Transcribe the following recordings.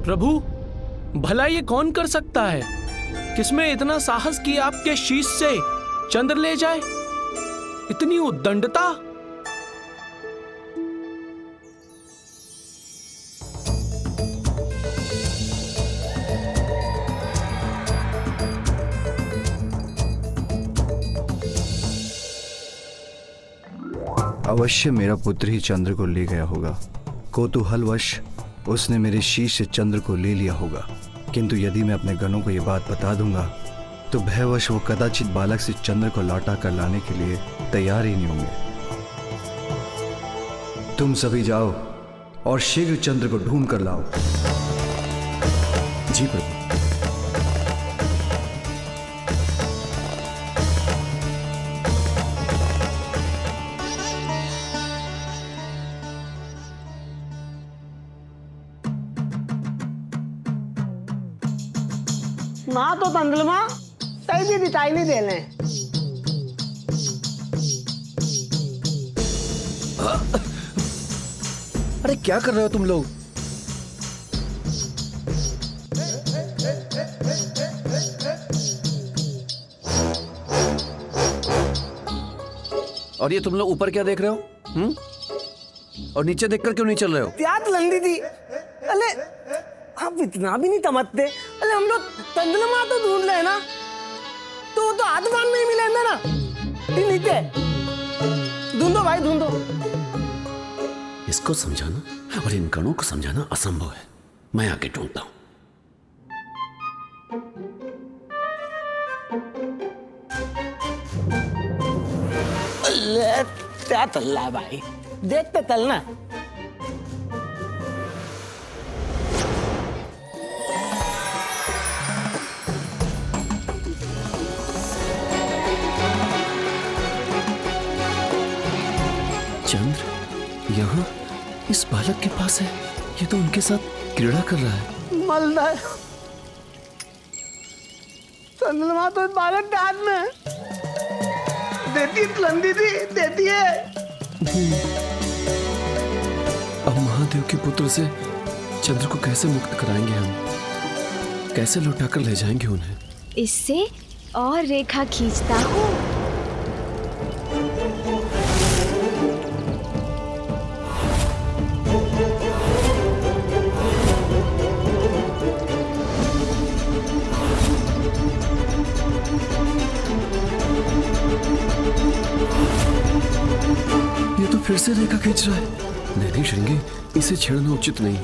प्रभु, भला ये कौन कर सकता है? किसमें इतना साहस कि आपके शीश से चंद्र ले जाए? इतनी उद्दंडता? अवश्य मेरा पुत्र ही चंद्र को ले गया होगा। कौतूहलवश उसने मेरे शीश से चंद्र को ले लिया होगा। किंतु यदि मैं अपने गणों को यह बात बता दूंगा तो भयवश वो कदाचित बालक से चंद्र को लौटा कर लाने के लिए तैयार ही नहीं होंगे। तुम सभी जाओ और शीघ्र चंद्र को ढूंढ कर लाओ। जी प्रभु। माँ तो तंदलमा तई भी दिताई नहीं दे ले। अरे क्या कर रहे हो तुम लोग? और ये तुम लोग ऊपर क्या देख रहे हो? और नीचे देखकर क्यों नहीं चल रहे हो? त्यात लंदी थी। अले आप इतना भी नहीं तमकते। अरे हम लोग तंदलमा तो ढूंढ ले ना, तो आसमान में ही मिलेंगे ना। नीचे ढूंढो भाई, ढूंढो। इसको समझाना और इन गणों को समझाना असंभव है। मैं आके ढूंढता हूं। अल्ले क्या तल्ला भाई, देखते तलना। चंद्र यहाँ इस बालक के पास है। ये तो उनके साथ क्रीड़ा कर रहा है। मलदार तंदलमा तो इस बालक के हाथ में है। देती लंदी थी, देती है। अब महादेव के पुत्र से चंद्र को कैसे मुक्त कराएंगे हम? कैसे लौटाकर ले जाएंगे उन्हें? इससे और रेखा खींचता हूँ। ये तो फिर से रेखा खींच रहा है। नहीं श्रृंगी, इसे छेड़ना उचित नहीं।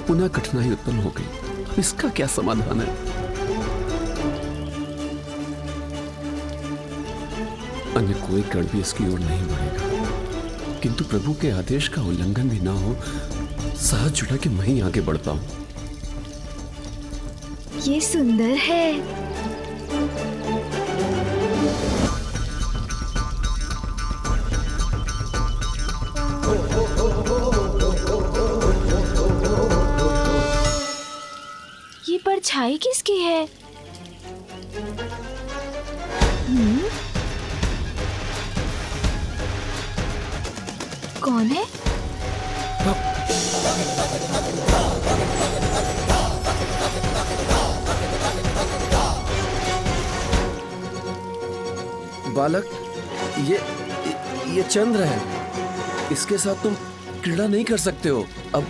पुनः कठिनाई उत्पन्न हो गई। अब इसका क्या समाधान है? अन्य कोई गण भी इसकी ओर नहीं बढ़ेगा, किंतु प्रभु के आदेश का उल्लंघन भी ना हो, साहस जुटा के मैं ही आगे बढ़ता हूं। ये सुंदर है। ये परछाई किसकी है? कौन है? बालक, ये चंद्र है। इसके साथ तुम क्रीड़ा नहीं कर सकते हो। अब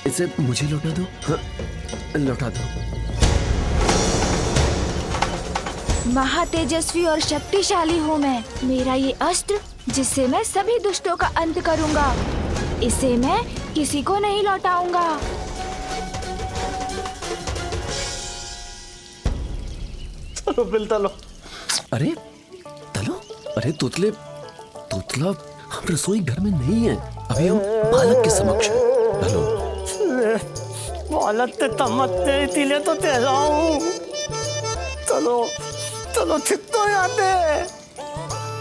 इसे मुझे लौटा दो। हाँ, लौटा दो। महातेजस्वी और शक्तिशाली हूँ मैं। मेरा ये अस्त्र, जिससे मैं सभी दुष्टों का अंत करूंगा, इसे मैं किसी को नहीं लौटाऊंगा। चलो बिल तलो। अरे तलो? अरे तोतला हम रसोई घर में नहीं है। अभी हम बालक के समक्ष हैं। तलो। बालक ते तमकते इसीलिए तो तेरा हूँ। चलो चलो छित्तो आते।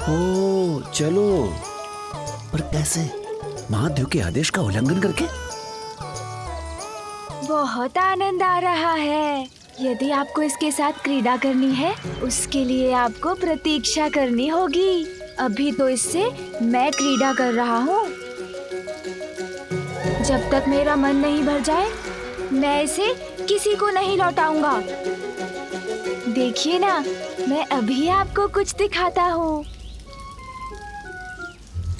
ओ चलो, पर कैसे? महादेव के आदेश का उल्लंघन करके? बहुत आनंद आ रहा है। यदि आपको इसके साथ क्रीड़ा करनी है, उसके लिए आपको प्रतीक्षा करनी होगी। अभी तो इससे मैं क्रीड़ा कर रहा हूँ। जब तक मेरा मन नहीं भर जाए मैं इसे किसी को नहीं लौटाऊंगा। देखिए ना, मैं अभी आपको कुछ दिखाता हूँ।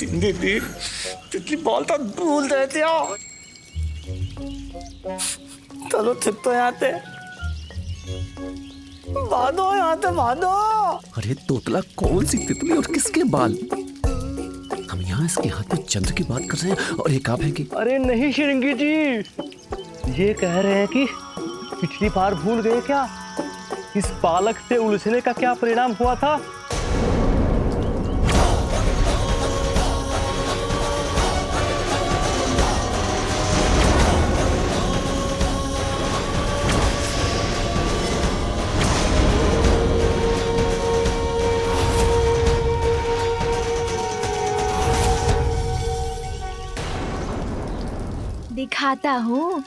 तितली बोलता भूल देते हो। चलो ठीक तो यहाँ थे, भागो यहाँ से भागो। अरे तोतला, कौन सी तितली और किसके बाल? हम यहाँ इसके हाथ में चंद्र की बात कर रहे हैं और ये कहाँ फेंकी? अरे नहीं श्रृंगी जी, ये कह रहे हैं कि पिछली बार भूल गए क्या, इस बालक से उलझने का क्या परिणाम हुआ था। दिखाता हूँ,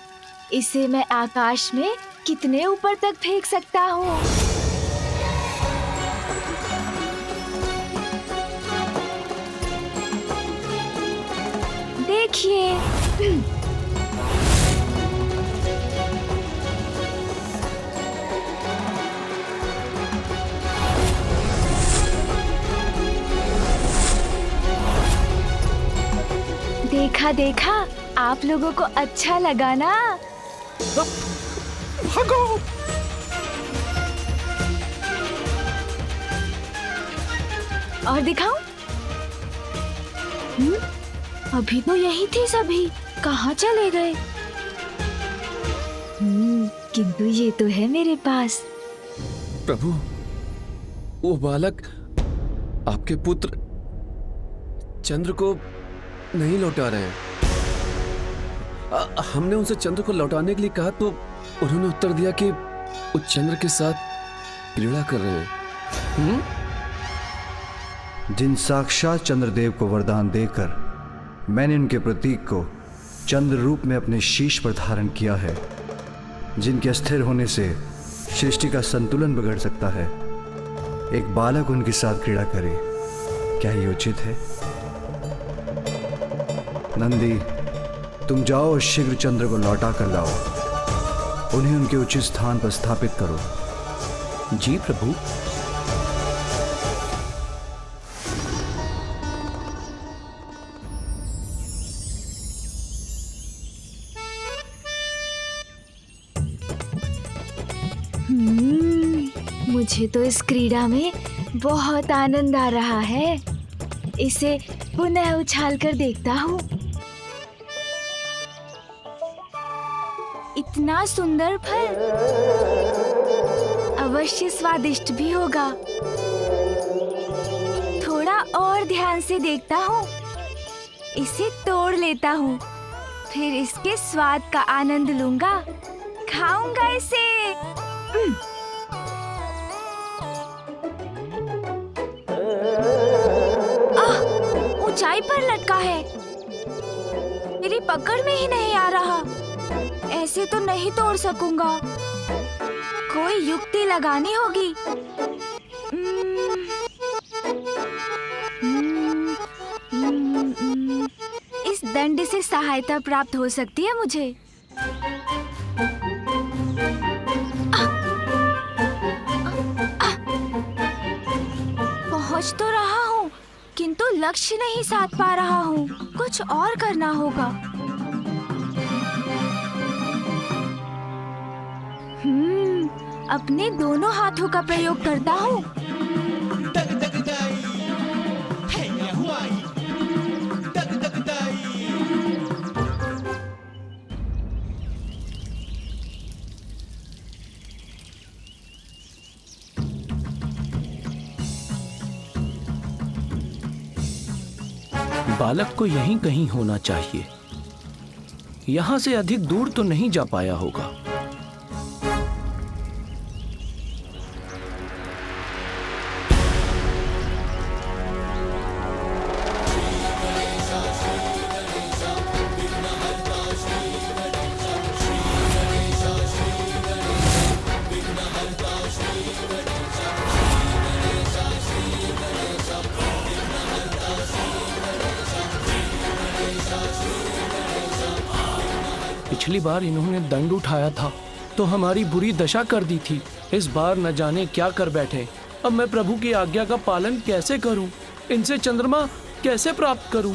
इसे मैं आकाश में कितने ऊपर तक फेंक सकता हूँ। देखिए। देखा देखा, आप लोगों को अच्छा लगा ना? भागो! और दिखाऊं? अभी तो यही थे सभी, कहाँ चले गए? किंतु ये तो है मेरे पास। प्रभु, वो बालक आपके पुत्र चंद्र को नहीं लौटा रहे हैं। हमने उनसे चंद्र को लौटाने के लिए कहा तो उन्होंने उत्तर दिया कि वो चंद्र के साथ क्रीड़ा कर रहे हैं। जिन साक्षात चंद्रदेव को वरदान देकर मैंने उनके प्रतीक को चंद्र रूप में अपने शीश पर धारण किया है, जिनके अस्थिर होने से सृष्टि का संतुलन बिगड़ सकता है, एक बालक उनके साथ क्रीड़ा करे, क्या ये उचित है? नंदी, तुम जाओ और शीघ्र चंद्र को लौटा कर लाओ, उन्हें उनके उचित स्थान पर स्थापित करो। जी प्रभु। मुझे तो इस क्रीड़ा में बहुत आनंद आ रहा है। इसे पुनः उछाल कर देखता हूँ। इतना सुंदर फल, अवश्य स्वादिष्ट भी होगा। थोड़ा और ध्यान से देखता हूँ। इसे तोड़ लेता हूँ, फिर इसके स्वाद का आनंद लूंगा, खाऊंगा इसे। ऊंचाई पर लटका है, मेरी पकड़ में ही नहीं आ रहा। ऐसे तो नहीं तोड़ सकूंगा, कोई युक्ति लगानी होगी। इस दंड से सहायता प्राप्त हो सकती है मुझे। पहुंच तो रहा हूँ, किंतु लक्ष्य नहीं साध पा रहा हूँ। कुछ और करना होगा। अपने दोनों हाथों का प्रयोग करता हूँ। बालक को यहीं कहीं होना चाहिए, यहां से अधिक दूर तो नहीं जा पाया होगा। पिछली बार इन्होंने दंड उठाया था तो हमारी बुरी दशा कर दी थी। इस बार न जाने क्या कर बैठे। अब मैं प्रभु की आज्ञा का पालन कैसे करूं? इनसे चंद्रमा कैसे प्राप्त करूं?